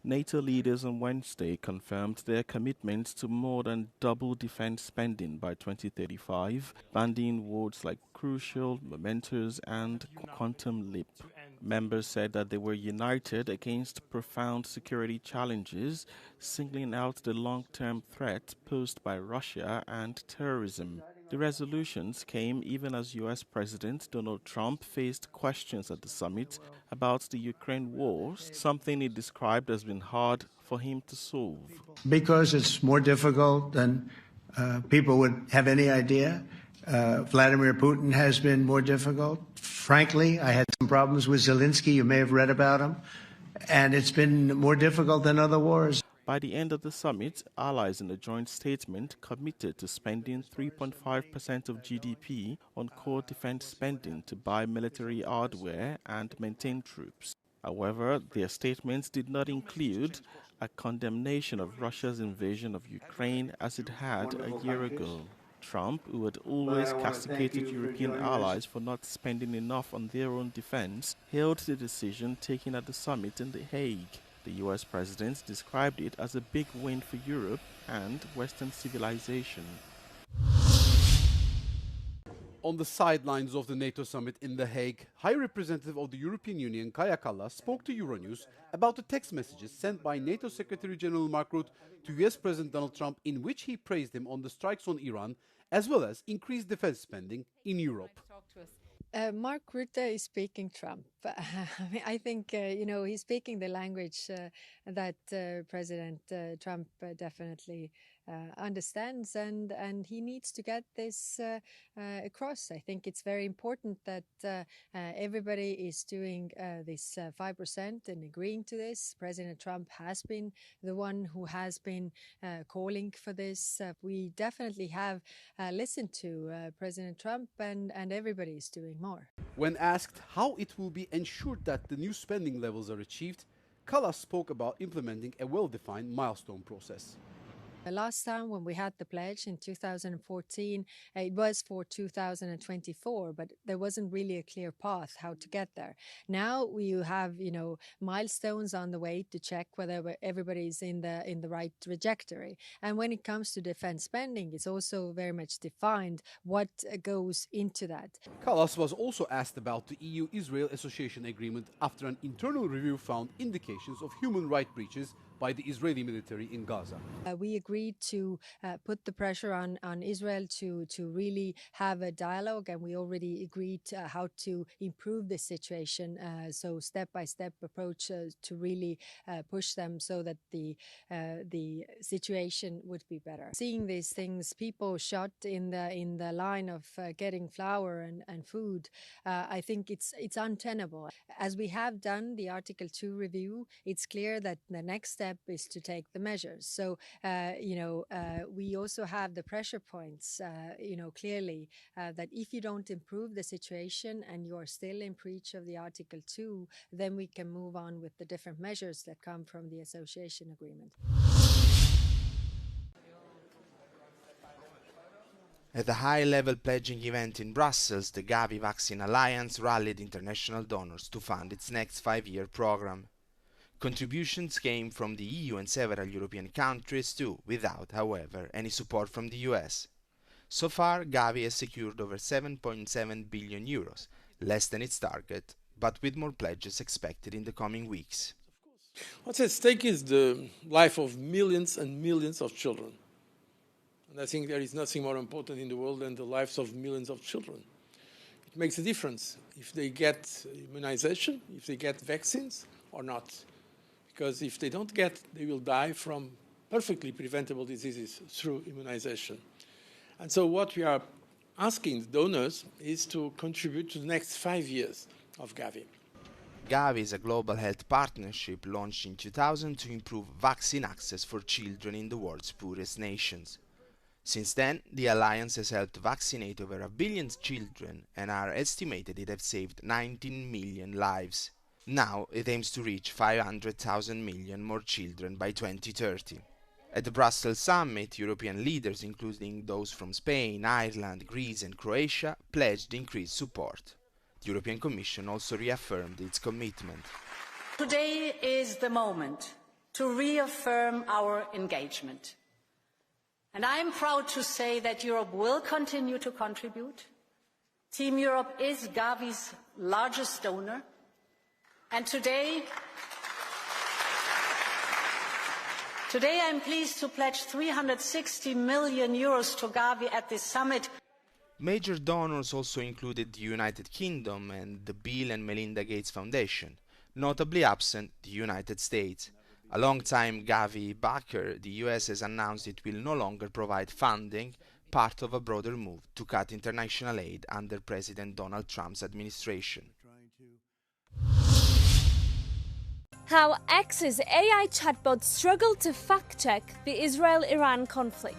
NATO leaders on Wednesday confirmed their commitment to more than double defense spending by 2035, bandying words like crucial, momentous, and quantum leap. Members said that they were united against profound security challenges, singling out the long-term threat posed by Russia and terrorism. The resolutions came even as U.S. President Donald Trump faced questions at the summit about the Ukraine war, something he described as being hard for him to solve. Because it's more difficult than people would have any idea. Vladimir Putin has been more difficult. Frankly, I had some problems with Zelensky. You may have read about him. And it's been more difficult than other wars. By the end of the summit, allies in a joint statement committed to spending 3.5% of GDP on core defense spending to buy military hardware and maintain troops. However, their statements did not include a condemnation of Russia's invasion of Ukraine as it had a year ago. Trump, who had always castigated European allies for not spending enough on their own defense, hailed the decision taken at the summit in The Hague. The U.S. president described it as a big win for Europe and Western civilization. On the sidelines of the NATO summit in The Hague, High Representative of the European Union, Kaja Kallas, spoke to Euronews about the text messages sent by NATO Secretary General Mark Rutte to U.S. President Donald Trump, in which he praised him on the strikes on Iran, as well as increased defense spending in Europe. Mark Rutte is speaking Trump. I think, he's speaking the language that President Trump definitely understands, and he needs to get this across. I think it's very important that everybody is doing this 5% and agreeing to this. President Trump has been the one who has been calling for this. We definitely have listened to President Trump, and everybody is doing more. When asked how it will be ensured that the new spending levels are achieved, Kallas spoke about implementing a well-defined milestone process. Last time when we had the pledge in 2014, it was for 2024, but there wasn't really a clear path how to get there. Now we have, milestones on the way to check whether everybody's in the right trajectory. And when it comes to defense spending, it's also very much defined what goes into that. Kallas was also asked about the EU-Israel Association Agreement after an internal review found indications of human rights breaches by the Israeli military in Gaza. We agreed to put the pressure on Israel to really have a dialogue, and we already agreed how to improve the situation. So step-by-step approach to really push them so that the situation would be better. Seeing these things, people shot in the line of getting flour and food, I think it's untenable. As we have done the Article 2 review, it's clear that the next step is to take the measures. So, we also have the pressure points, clearly that if you don't improve the situation and you are still in breach of the Article 2, then we can move on with the different measures that come from the association agreement. At a high-level pledging event in Brussels, the GAVI Vaccine Alliance rallied international donors to fund its next 5-year program. Contributions came from the EU and several European countries too, without, however, any support from the US. So far, GAVI has secured over 7.7 billion euros, less than its target, but with more pledges expected in the coming weeks. What's at stake is the life of millions and millions of children. And I think there is nothing more important in the world than the lives of millions of children. It makes a difference if they get immunization, if they get vaccines or not. Because if they don't get, they will die from perfectly preventable diseases through immunization. And so what we are asking the donors is to contribute to the next 5 years of GAVI. GAVI is a global health partnership launched in 2000 to improve vaccine access for children in the world's poorest nations. Since then, the alliance has helped vaccinate over 1 billion children and are estimated it has saved 19 million lives. Now it aims to reach 500,000 million more children by 2030. At the Brussels summit, European leaders, including those from Spain, Ireland, Greece and Croatia, pledged increased support. The European Commission also reaffirmed its commitment. Today is the moment to reaffirm our engagement. And I am proud to say that Europe will continue to contribute. Team Europe is GAVI's largest donor. And today I am pleased to pledge 360 million euros to GAVI at this summit. Major donors also included the United Kingdom and the Bill and Melinda Gates Foundation, notably absent the United States. A long-time GAVI backer, the US has announced it will no longer provide funding, part of a broader move to cut international aid under President Donald Trump's administration. How X's AI chatbot struggled to fact-check the Israel-Iran conflict.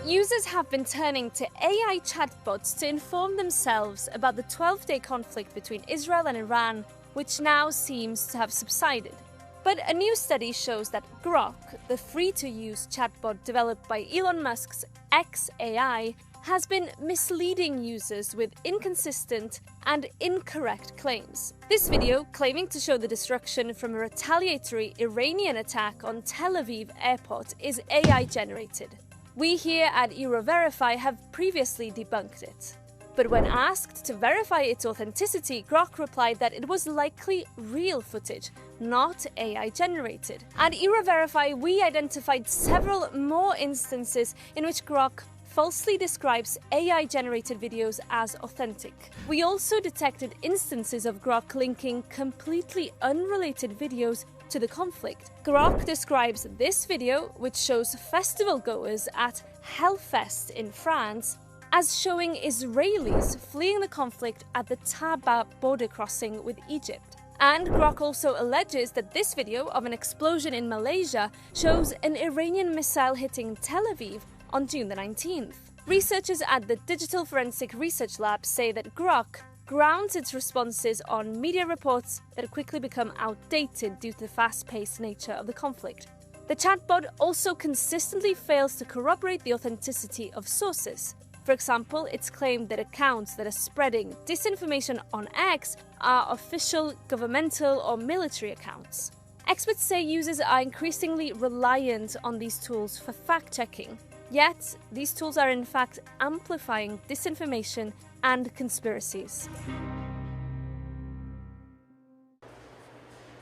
Users have been turning to AI chatbots to inform themselves about the 12-day conflict between Israel and Iran, which now seems to have subsided. But a new study shows that Grok, the free-to-use chatbot developed by Elon Musk's X AI, has been misleading users with inconsistent and incorrect claims. This video, claiming to show the destruction from a retaliatory Iranian attack on Tel Aviv airport, is AI-generated. We here at EuroVerify have previously debunked it. But when asked to verify its authenticity, Grok replied that it was likely real footage, not AI-generated. At EuroVerify, we identified several more instances in which Grok falsely describes AI-generated videos as authentic. We also detected instances of Grok linking completely unrelated videos to the conflict. Grok describes this video, which shows festival goers at Hellfest in France, as showing Israelis fleeing the conflict at the Taba border crossing with Egypt. And Grok also alleges that this video of an explosion in Malaysia shows an Iranian missile hitting Tel Aviv on June the 19th. Researchers at the Digital Forensic Research Lab say that Grok grounds its responses on media reports that quickly become outdated due to the fast-paced nature of the conflict. The chatbot also consistently fails to corroborate the authenticity of sources. For example, it's claimed that accounts that are spreading disinformation on X are official, governmental, or military accounts. Experts say users are increasingly reliant on these tools for fact-checking. Yet, these tools are in fact amplifying disinformation and conspiracies.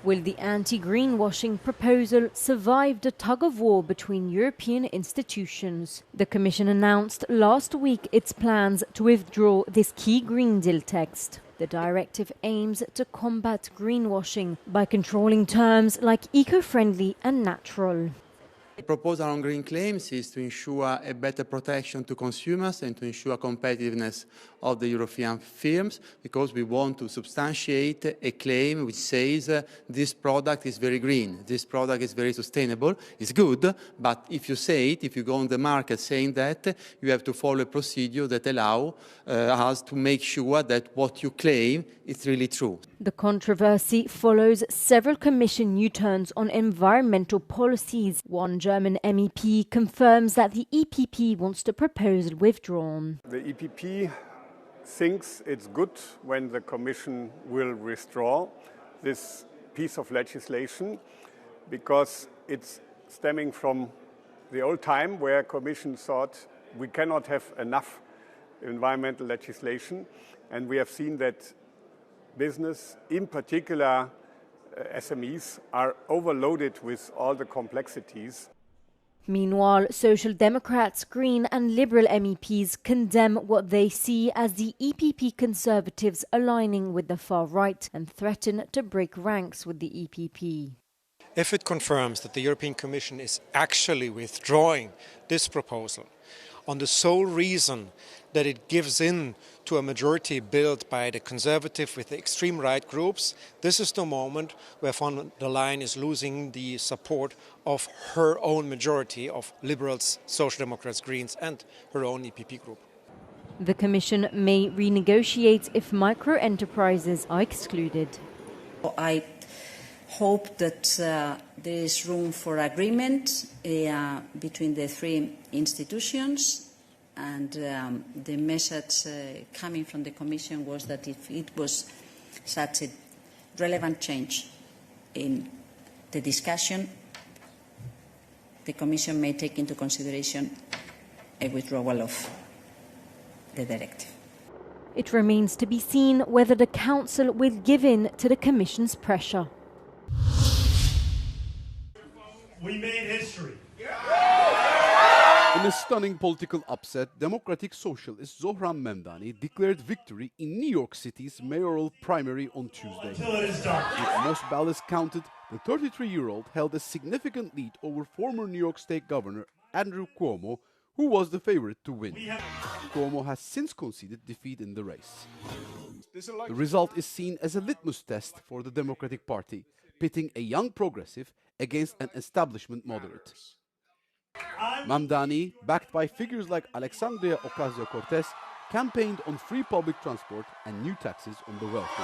Will the anti-greenwashing proposal survive the tug-of-war between European institutions? The Commission announced last week its plans to withdraw this key Green Deal text. The directive aims to combat greenwashing by controlling terms like eco-friendly and natural. The proposal on green claims is to ensure a better protection to consumers and to ensure competitiveness of the European firms, because we want to substantiate a claim which says this product is very green, this product is very sustainable. It's good, but if you say it, if you go on the market saying that, you have to follow a procedure that allows us to make sure that what you claim is really true. The controversy follows several Commission U-turns on environmental policies. One German MEP confirms that the EPP wants the proposal withdrawn. The EPP thinks it's good when the Commission will withdraw this piece of legislation, because it's stemming from the old time where Commission thought we cannot have enough environmental legislation, and we have seen that business, in particular SMEs, are overloaded with all the complexities. Meanwhile, Social Democrats, Green and Liberal MEPs condemn what they see as the EPP Conservatives aligning with the far right and threaten to break ranks with the EPP. If it confirms that the European Commission is actually withdrawing this proposal on the sole reason that it gives in to a majority built by the conservative with the extreme right groups, this is the moment where von der Leyen is losing the support of her own majority of Liberals, Social Democrats, Greens and her own EPP group. The Commission may renegotiate if micro-enterprises are excluded. I hope that there is room for agreement between the three institutions. And the message coming from the Commission was that if it was such a relevant change in the discussion, the Commission may take into consideration a withdrawal of the directive. It remains to be seen whether the Council will give in to the Commission's pressure. We made history. In a stunning political upset, Democratic Socialist Zohran Memdani declared victory in New York City's mayoral primary on Tuesday. Until it is done. With most ballots counted, the 33-year-old held a significant lead over former New York State Governor Andrew Cuomo, who was the favorite to win. Cuomo has since conceded defeat in the race. The result is seen as a litmus test for the Democratic Party, pitting a young progressive against an establishment moderate. Mamdani, backed by figures like Alexandria Ocasio-Cortez, campaigned on free public transport and new taxes on the wealthy.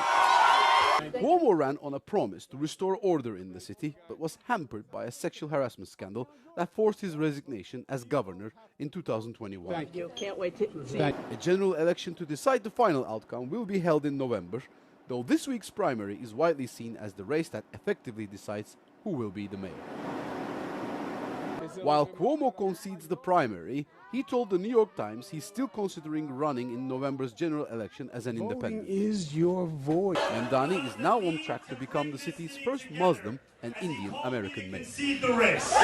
Cuomo ran on a promise to restore order in the city, but was hampered by a sexual harassment scandal that forced his resignation as governor in 2021. Thank you. Can't wait to see. A general election to decide the final outcome will be held in November, though this week's primary is widely seen as the race that effectively decides who will be the mayor. While Cuomo concedes the primary, he told the New York Times he's still considering running in November's general election as an independent. Is your voice. Mamdani is now on track to become the city's first Muslim and Indian American mayor. Concede the race.